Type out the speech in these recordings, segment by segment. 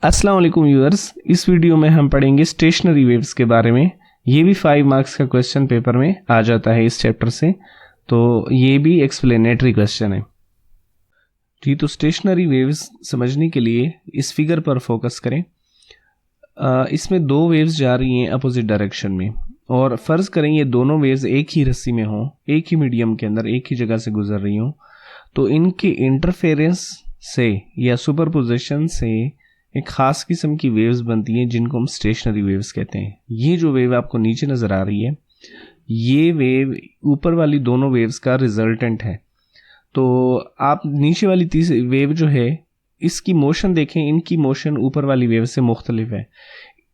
अस्सलाम वालेकुम व्यूअर्स, इस वीडियो में हम पढ़ेंगे स्टेशनरी वेव्स के बारे में। ये भी 5 मार्क्स का क्वेश्चन पेपर में आ जाता है इस चैप्टर से, तो ये भी एक्सप्लेनेटरी क्वेश्चन है जी। तो स्टेशनरी वेव्स समझने के लिए इस फिगर पर फोकस करें। इसमें 2 वेव्स जा रही हैं अपोजिट डायरेक्शन में, और फर्ज करें ये दोनों वेव्स एक ही रस्सी में हों, एक ही मीडियम के अंदर एक ही जगह से गुजर रही हों, तो इनके इंटरफेरेंस से या सुपरपोजिशन से एक खास किस्म की वेव्स बनती हैं जिनको हम स्टेशनरी वेव्स कहते हैं। ये जो वेव आपको नीचे नज़र आ रही है, ये वेव ऊपर वाली दोनों वेव्स का रिजल्टेंट है। तो आप नीचे वाली तीसरी वेव जो है इसकी मोशन देखें, इनकी मोशन ऊपर वाली वेव से मुख्तलिफ है।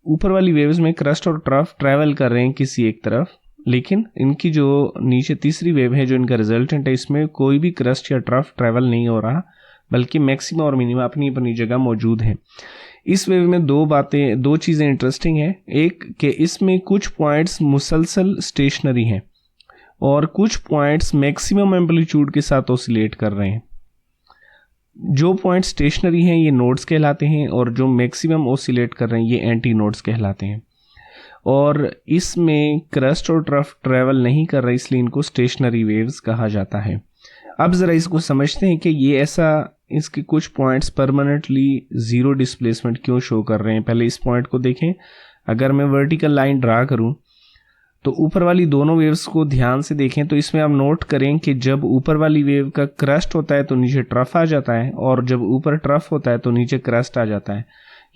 ऊपर वाली वेव्स में क्रस्ट और ट्रफ ट्रैवल कर रहे हैं किसी एक तरफ, लेकिन इनकी जो नीचे तीसरी वेव है जो इनका रिजल्टेंट है, इसमें कोई भी क्रस्ट या ट्रफ ट्रैवल नहीं हो रहा, बल्कि मैक्सिमा और मिनिमा अपनी अपनी जगह मौजूद हैं। इस वेव में दो चीज़ें इंटरेस्टिंग हैं। एक कि इसमें कुछ पॉइंट्स मुसलसल स्टेशनरी हैं और कुछ पॉइंट्स मैक्सिमम एम्पलीट्यूड के साथ ऑसिलेट कर रहे हैं। जो पॉइंट स्टेशनरी हैं ये नोड्स कहलाते हैं, और जो मैक्सिमम ऑसिलेट कर रहे हैं ये एंटी नोड्स कहलाते हैं। और इसमें क्रस्ट और ट्रफ ट्रैवल नहीं कर रहे, इसलिए इनको स्टेशनरी वेव्स कहा जाता है। अब ज़रा इसको समझते हैं कि ये ऐसा, इसके कुछ पॉइंट्स परमानेंटली ज़ीरो डिस्प्लेसमेंट क्यों शो कर रहे हैं। पहले इस पॉइंट को देखें। अगर मैं वर्टिकल लाइन ड्रा करूं तो ऊपर वाली दोनों वेव्स को ध्यान से देखें, तो इसमें आप नोट करें कि जब ऊपर वाली वेव का क्रस्ट होता है तो नीचे ट्रफ आ जाता है, और जब ऊपर ट्रफ होता है तो नीचे क्रस्ट आ जाता है।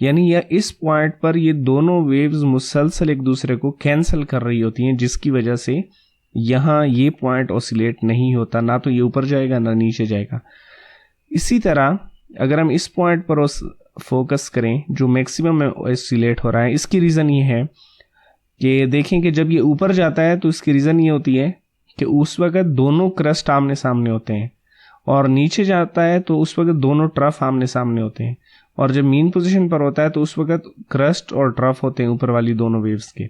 यानी यह इस पॉइंट पर ये दोनों वेव्स मुसलसल एक दूसरे को कैंसिल कर रही होती हैं, जिसकी वजह से यहाँ ये पॉइंट ऑसिलेट नहीं होता, ना तो ये ऊपर जाएगा ना नीचे जाएगा। इसी तरह अगर हम इस पॉइंट पर फोकस करें जो मैक्सिमम में ऑसिलेट हो रहा है, इसकी रीज़न ये है कि देखें कि जब ये ऊपर जाता है तो इसकी रीज़न ये होती है कि उस वक्त दोनों क्रस्ट आमने सामने होते हैं, और नीचे जाता है तो उस वक्त दोनों ट्रफ आमने सामने होते हैं, और जब मीन पोजीशन पर होता है तो उस वक्त क्रस्ट और ट्रफ होते हैं ऊपर वाली दोनों वेव्स के।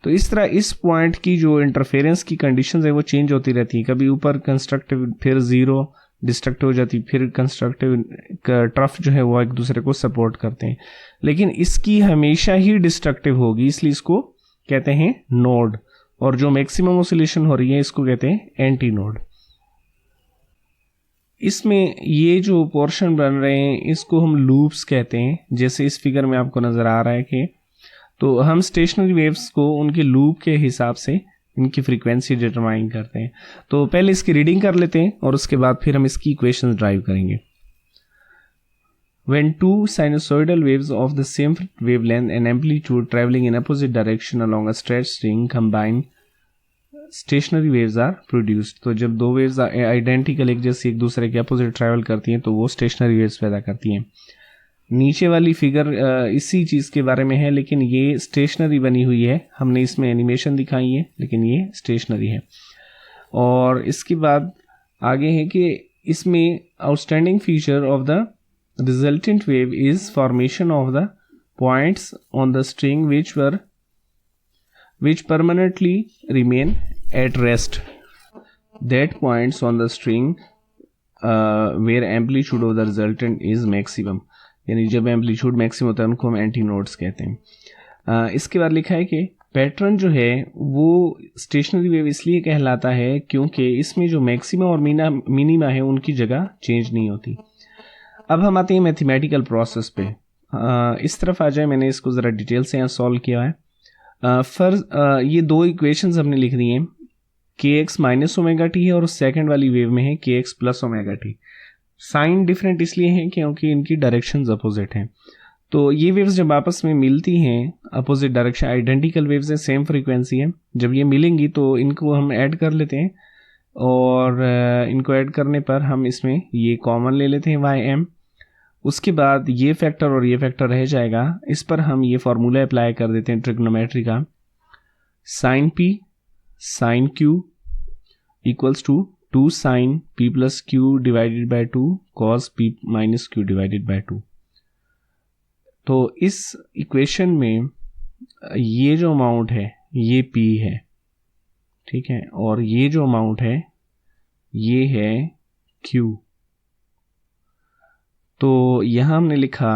तो इस तरह इस पॉइंट की जो इंटरफेरेंस की कंडीशंस है वो चेंज होती रहती है। कभी ऊपर कंस्ट्रक्टिव, फिर ज़ीरो डिस्ट्रक्टिव हो जाती, फिर कंस्ट्रक्टिव ट्रफ जो है वो एक दूसरे को सपोर्ट करते हैं, लेकिन इसकी हमेशा ही डिस्ट्रक्टिव होगी, इसलिए इसको कहते हैं नोड, और जो मैक्सिमम ऑसिलेशन हो रही है इसको कहते हैं एंटी नोड। इसमें ये जो पोर्शन बन रहे हैं इसको हम लूप्स कहते हैं, जैसे इस फिगर में आपको नज़र आ रहा है कि तो हम स्टेशनरी वेव्स को उनके लूप के हिसाब से इनकी फ्रीक्वेंसी डिटरमाइन करते हैं। तो पहले इसकी रीडिंग कर लेते हैं और उसके बाद फिर हम इसकी इक्वेशंस ड्राइव करेंगे। When two sinusoidal waves of the same wavelength and amplitude traveling in opposite direction along a straight string combine, stationary waves are produced। तो जब दो वेव्स आइडेंटिकल एक जैसी एक दूसरे के अपोजिट ट्रैवल करती हैं तो वो स्टेशनरी वेव्स पैदा करती हैं। नीचे वाली फिगर इसी चीज़ के बारे में है, लेकिन ये स्टेशनरी बनी हुई है, हमने इसमें एनिमेशन दिखाई है, लेकिन ये स्टेशनरी है। और इसके बाद आगे है कि इसमें outstanding feature of the resultant wave is formation of the points on the string which permanently remain at rest, that points on the string where amplitude of the resultant is maximum। यानी जब amplitude maximum होता है उनको हम anti nodes कहते हैं। इसके बाद लिखा है कि पैटर्न जो है वो स्टेशनरी वेव इसलिए कहलाता है क्योंकि इसमें जो मैक्सिमम और मिनिमा है उनकी जगह चेंज नहीं होती। अब हम आते हैं मैथमेटिकल प्रोसेस पे। इस तरफ आ जाए, मैंने इसको ज़रा डिटेल से यहाँ सॉल्व किया है। ये 2 इक्वेशंस हमने लिख दी हैं, kx माइनस ओमेगा टी है और सेकेंड वाली वेव में है kx plus omega t. Sine different इसलिए है क्योंकि इनकी डायरेक्शंस अपोजिट हैं। तो ये वेव्स जब आपस में मिलती हैं, अपोजिट डायरेक्शन, आइडेंटिकल वेव्स हैं, सेम फ्रीक्वेंसी है, जब ये मिलेंगी तो इनको हम ऐड कर लेते हैं, और इनको ऐड करने पर हम इसमें ये कॉमन ले लेते हैं ym। उसके बाद ये फैक्टर और ये फैक्टर रह जाएगा, इस पर हम ये फार्मूला अप्लाई कर देते हैं ट्रिग्नोमेट्री का, sine p sine q equals to 2 sine p plus q divided by 2 cos p minus q divided by 2। तो इस इक्वेशन में ये जो अमाउंट है ये p है, ठीक है, और ये जो अमाउंट है ये है q। तो यहाँ हमने लिखा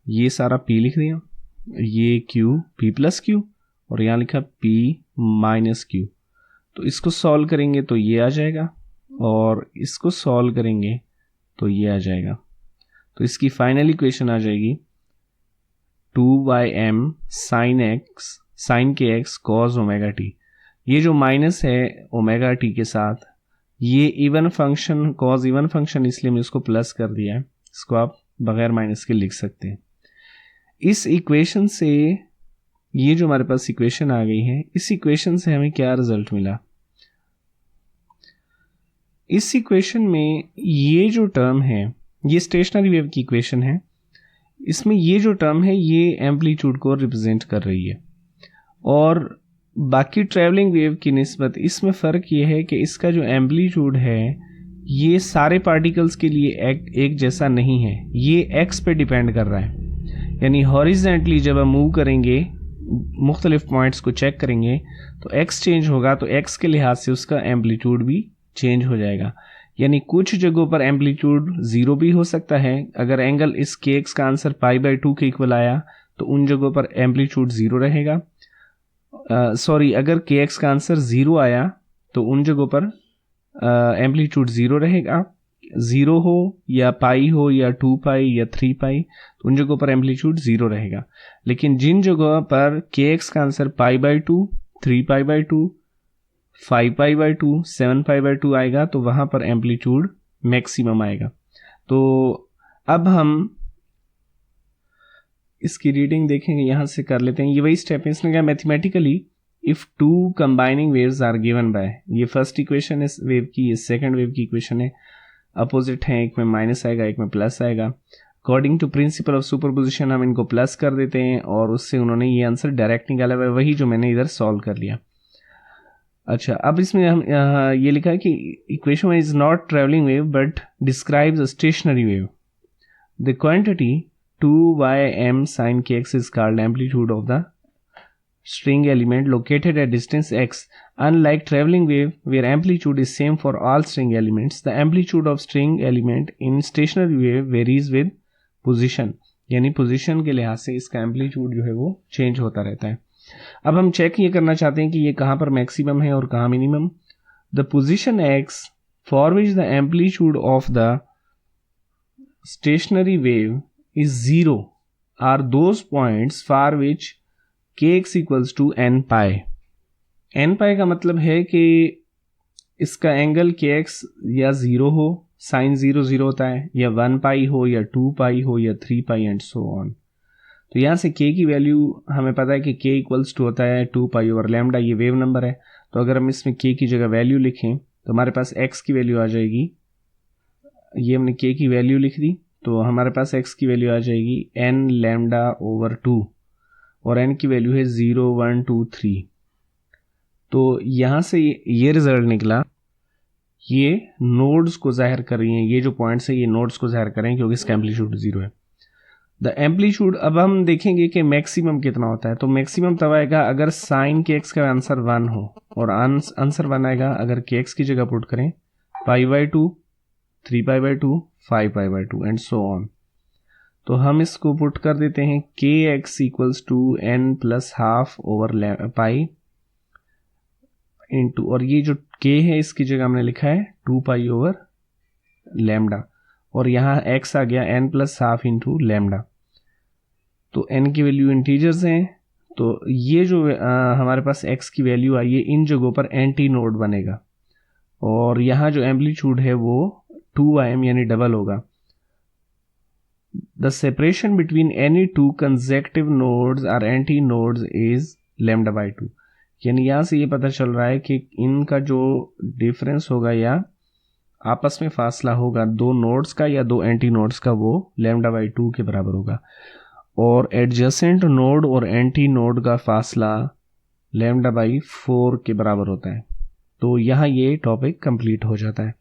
ये सारा p लिख दिया, ये q p प्लस q और यहाँ लिखा p माइनस q। तो इसको सॉल्व करेंगे तो ये आ जाएगा और इसको सॉल्व करेंगे तो ये आ जाएगा। तो इसकी फाइनल इक्वेशन आ जाएगी 2m sin kx cos omega t। ये जो माइनस है ओमेगा t के साथ, ये even function cos even function, इसलिए मैं इसको प्लस कर दिया है। इसको आप बगैर माइनस के लिख सकते हैं। इस इक्वेशन से, ये जो हमारे पास इक्वेशन आ गई है, इस इक्वेशन से हमें क्या रिजल्ट मिला? इस इक्वेशन में ये जो टर्म है, ये स्टेशनरी वेव की इक्वेशन है। इसमें ये जो टर्म है ये एम्पलीट्यूड को रिप्रेजेंट कर रही है और बाकी ट्रैवलिंग वेव की निस्बत इसमें फ़र्क ये है कि इसका जो एम्पलीट्यूड है ये सारे पार्टिकल्स के लिए एक जैसा नहीं है, ये एक्स पे डिपेंड कर रहा है। यानी हॉरिजेंटली जब हम मूव करेंगे, मुख्तलिफ पॉइंट्स को चेक करेंगे तो एक्स चेंज होगा, तो एक्स के लिहाज से उसका एम्पलीट्यूड भी चेंज हो जाएगा। यानी कुछ जगहों पर एम्पलीट्यूड ज़ीरो भी हो सकता है। अगर एंगल इस के एक्स का आंसर π/2 के इक्वल आया तो उन जगहों पर एम्पलीट्यूड ज़ीरो रहेगा। अगर के एक्स का आंसर ज़ीरो आया तो उन जगहों पर एम्पलीट्यूड ज़ीरो रहेगा। ज़ीरो हो या पाई हो या 2π या 3π, तो उन जगहों पर एम्पलीट्यूड ज़ीरो रहेगा। लेकिन जिन जगहों पर के एक्स का आंसर π/2, 3π/2, 5π/2, 7π/2 आएगा तो वहां पर एम्पलीट्यूड मैक्सिमम आएगा। तो अब हम इसकी रीडिंग देखेंगे, यहां से कर लेते हैं। ये वही स्टेप है। इसने कहा mathematically if two combining waves are given by, ये फर्स्ट इक्वेशन है वेव की, ये सेकंड वेव की इक्वेशन है। अपोजिट है, एक में माइनस आएगा एक में प्लस आएगा। According to principle of superposition हम इनको प्लस कर देते हैं और उससे उन्होंने ये आंसर डायरेक्ट निकाला हुआ है, वही जो मैंने इधर सॉल्व कर लिया। अच्छा, अब इसमें हम ये लिखा है कि equation is not travelling wave but describes a stationary wave. The quantity 2m sin kx is called amplitude of the string element located at distance x. Unlike traveling wave where amplitude is same for all string elements, the amplitude of string element in stationary wave varies with position. यानी position के लिहाज से इसका amplitude जो है वो change होता रहता है। अब हम चेक ये करना चाहते हैं कि ये कहाँ पर मैक्सिमम है और कहाँ minimum. The position x for which the amplitude of the stationary wave is 0 are those points for which kx equals to n pi. n pi का मतलब है कि इसका एंगल kx या 0 हो, साइन 0 0 होता है, या 1 पाई हो या 2 पाई हो या 3 पाई एंड सो ऑन। तो यहाँ से k की वैल्यू हमें पता है कि k इक्वल्स टू होता है 2 पाई ओवर लैम्डा, ये वेव नंबर है। तो अगर हम इसमें k की जगह वैल्यू लिखें तो हमारे पास x की वैल्यू आ जाएगी, ये हमने k की वैल्यू लिख दी तो हमारे पास x की वैल्यू आ जाएगी n लैम्डा ओवर 2 और n की वैल्यू है 0 1 2 3। तो यहाँ से ये रिजल्ट निकला, ये नोड्स को जाहिर कर रही हैं, ये जो पॉइंट्स है ये नोड्स को जाहिर कर रहे हैं क्योंकि इसका एम्पलीट्यूड 0 है। द एम्पलीट्यूड, अब हम देखेंगे कि मैक्सिमम कितना होता है। तो मैक्सिमम तब आएगा अगर साइन के एक्स का आंसर 1 हो और आंसर 1 आएगा अगर के एक्स की जगह पुट करें π/2, 3π/2, 5π/2 एंड सो ऑन। तो हम इसको पुट कर देते हैं के x equals to n plus half over pi into, और ये जो k है इसकी जगह हमने लिखा है 2 पाई ओवर लैम्डा और यहाँ x आ गया n plus half into lambda. तो n की वैल्यू इंटीजर्स हैं, तो ये जो हमारे पास x की वैल्यू आई है इन जगहों पर एंटी नोड बनेगा और यहाँ जो एम्पलीट्यूड है वो 2m यानी डबल होगा। The separation between any two consecutive nodes और एंटी नोड्स इज λ/2। यानी यहाँ से ये पता चल रहा है कि इनका जो डिफरेंस होगा या आपस में फासला होगा दो नोड्स का या दो एंटी नोड्स का, वो λ/2 के बराबर होगा और एडजेसेंट नोड और एंटी नोड का फासला λ/4 के बराबर होता है। तो यहाँ ये टॉपिक कंप्लीट हो जाता है।